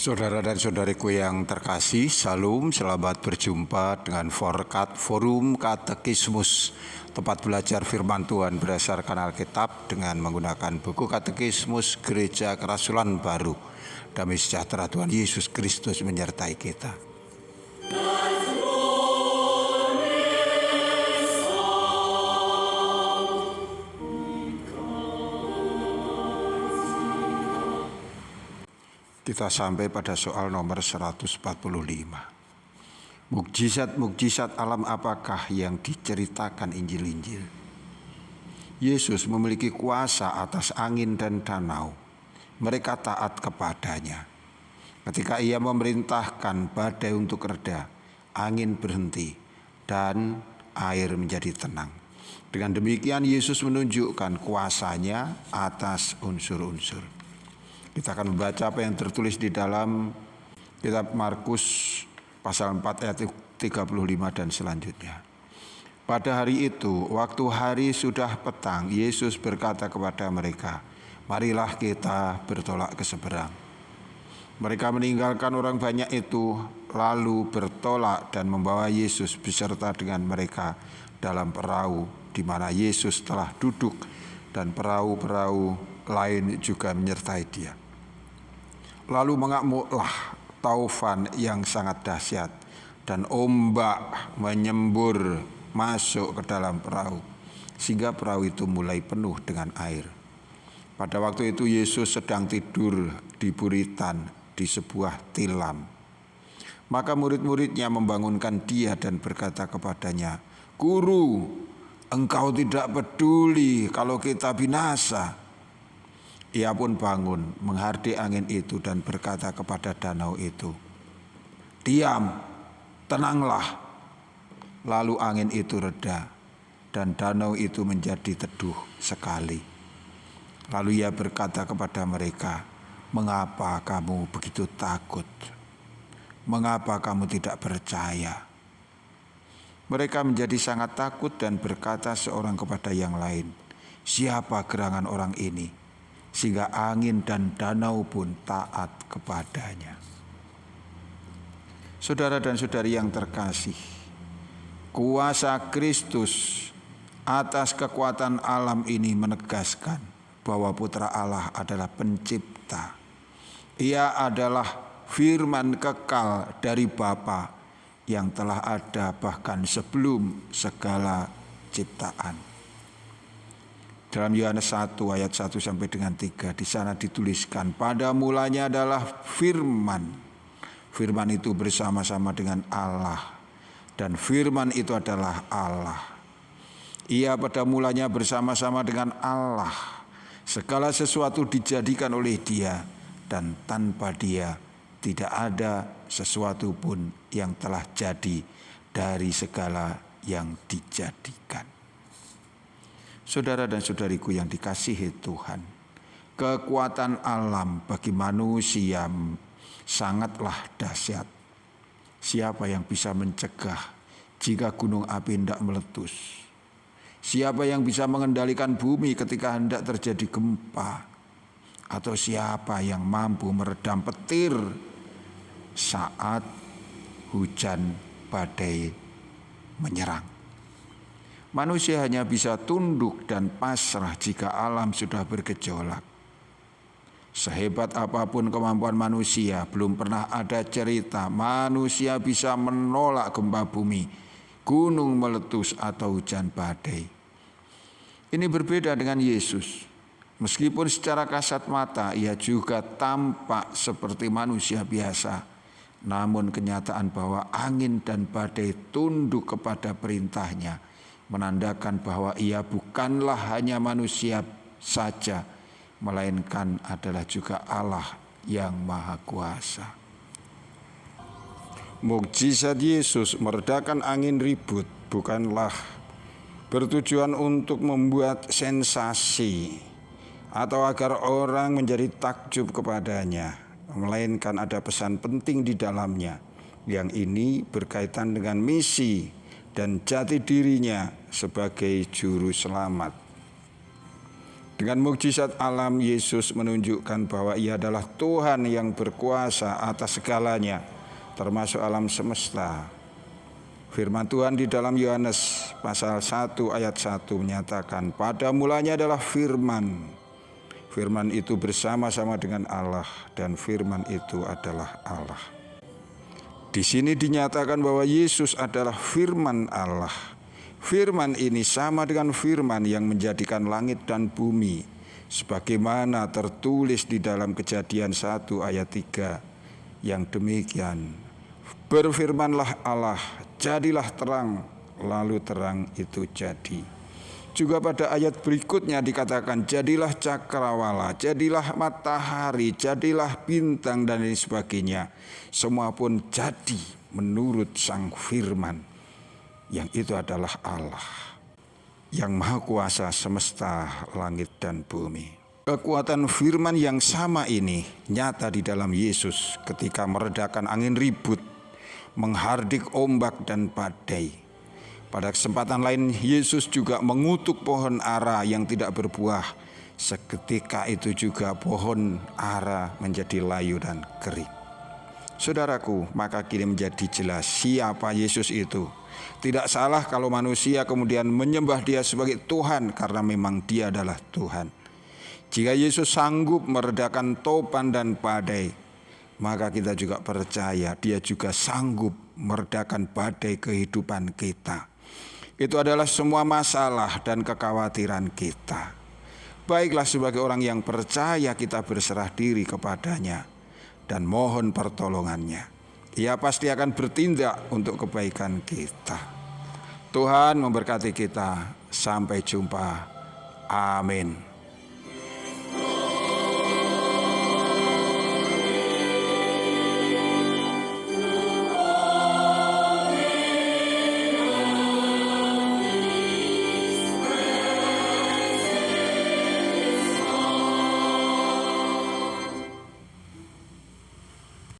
Saudara dan saudariku yang terkasih, Salam, selamat berjumpa dengan Forum Katekismus, tempat belajar firman Tuhan berdasarkan Alkitab dengan menggunakan buku Katekismus Gereja Kerasulan Baru. Damai sejahtera Tuhan Yesus Kristus menyertai kita. Kita sampai pada soal nomor 145. Mukjizat-mukjizat alam apakah yang diceritakan Injil-Injil? Yesus memiliki kuasa atas angin dan danau. Mereka taat kepadanya. Ketika ia memerintahkan badai untuk reda, angin berhenti dan air menjadi tenang. Dengan demikian Yesus menunjukkan kuasanya atas unsur-unsur. Kita akan membaca apa yang tertulis di dalam kitab Markus pasal 4 ayat 35 dan selanjutnya. Pada hari itu, waktu hari sudah petang, Yesus berkata kepada mereka, "Marilah kita bertolak ke seberang." Mereka meninggalkan orang banyak itu, lalu bertolak dan membawa Yesus beserta dengan mereka dalam perahu di mana Yesus telah duduk, dan perahu-perahu lain juga menyertai dia. Lalu mengamuklah taufan yang sangat dahsyat, dan ombak menyembur masuk ke dalam perahu, sehingga perahu itu mulai penuh dengan air. Pada waktu itu Yesus sedang tidur di buritan di sebuah tilam. Maka murid-muridnya membangunkan dia dan berkata kepadanya, "Guru, engkau tidak peduli kalau kita binasa." Ia pun bangun, menghardik angin itu dan berkata kepada danau itu, "Diam, tenanglah." Lalu angin itu reda dan danau itu menjadi teduh sekali. Lalu ia berkata kepada mereka, "Mengapa kamu begitu takut? Mengapa kamu tidak percaya?" Mereka menjadi sangat takut dan berkata seorang kepada yang lain, "Siapa gerangan orang ini, sehingga angin dan danau pun taat kepadanya?" Saudara dan saudari yang terkasih, kuasa Kristus atas kekuatan alam ini menegaskan bahwa Putra Allah adalah pencipta. Ia adalah firman kekal dari Bapa yang telah ada bahkan sebelum segala ciptaan. Dalam Yohanes 1 ayat 1 sampai dengan 3 di sana dituliskan, "Pada mulanya adalah firman. Firman itu bersama-sama dengan Allah, dan firman itu adalah Allah. Ia pada mulanya bersama-sama dengan Allah. Segala sesuatu dijadikan oleh Dia, dan tanpa Dia tidak ada sesuatu pun yang telah jadi dari segala yang dijadikan." Saudara dan saudariku yang dikasihi Tuhan, kekuatan alam bagi manusia sangatlah dahsyat. Siapa yang bisa mencegah jika gunung api hendak meletus? Siapa yang bisa mengendalikan bumi ketika hendak terjadi gempa? Atau siapa yang mampu meredam petir saat hujan badai menyerang? Manusia hanya bisa tunduk dan pasrah jika alam sudah bergejolak. Sehebat apapun kemampuan manusia, belum pernah ada cerita manusia bisa menolak gempa bumi, gunung meletus atau hujan badai. Ini berbeda dengan Yesus. Meskipun secara kasat mata ia juga tampak seperti manusia biasa, namun kenyataan bahwa angin dan badai tunduk kepada perintahnya menandakan bahwa ia bukanlah hanya manusia saja, melainkan adalah juga Allah yang Maha Kuasa. Mukjizat Yesus meredakan angin ribut bukanlah bertujuan untuk membuat sensasi atau agar orang menjadi takjub kepadanya, melainkan ada pesan penting di dalamnya. Yang ini berkaitan dengan misi dan jati dirinya sebagai juru selamat. Dengan mukjizat alam, Yesus menunjukkan bahwa Ia adalah Tuhan yang berkuasa atas segalanya, termasuk alam semesta. Firman Tuhan di dalam Yohanes pasal 1 ayat 1 menyatakan, pada mulanya adalah firman. Firman itu bersama-sama dengan Allah dan firman itu adalah Allah. Di sini dinyatakan bahwa Yesus adalah firman Allah. Firman ini sama dengan firman yang menjadikan langit dan bumi, sebagaimana tertulis di dalam Kejadian 1 ayat 3 yang demikian. Berfirmanlah Allah, jadilah terang, lalu terang itu jadi. Juga pada ayat berikutnya dikatakan, jadilah cakrawala, jadilah matahari, jadilah bintang, dan lain sebagainya. Semua pun jadi menurut sang firman, yang itu adalah Allah, yang maha kuasa semesta langit dan bumi. Kekuatan firman yang sama ini nyata di dalam Yesus ketika meredakan angin ribut, menghardik ombak dan badai. Pada kesempatan lain, Yesus juga mengutuk pohon ara yang tidak berbuah. Seketika itu juga pohon ara menjadi layu dan kering. Saudaraku, maka kini menjadi jelas siapa Yesus itu. Tidak salah kalau manusia kemudian menyembah Dia sebagai Tuhan, karena memang Dia adalah Tuhan. Jika Yesus sanggup meredakan topan dan badai, maka kita juga percaya Dia juga sanggup meredakan badai kehidupan kita. Itu adalah semua masalah dan kekhawatiran kita. Baiklah, sebagai orang yang percaya, kita berserah diri kepadanya dan mohon pertolongannya. Ia pasti akan bertindak untuk kebaikan kita. Tuhan memberkati kita. Sampai jumpa. Amin.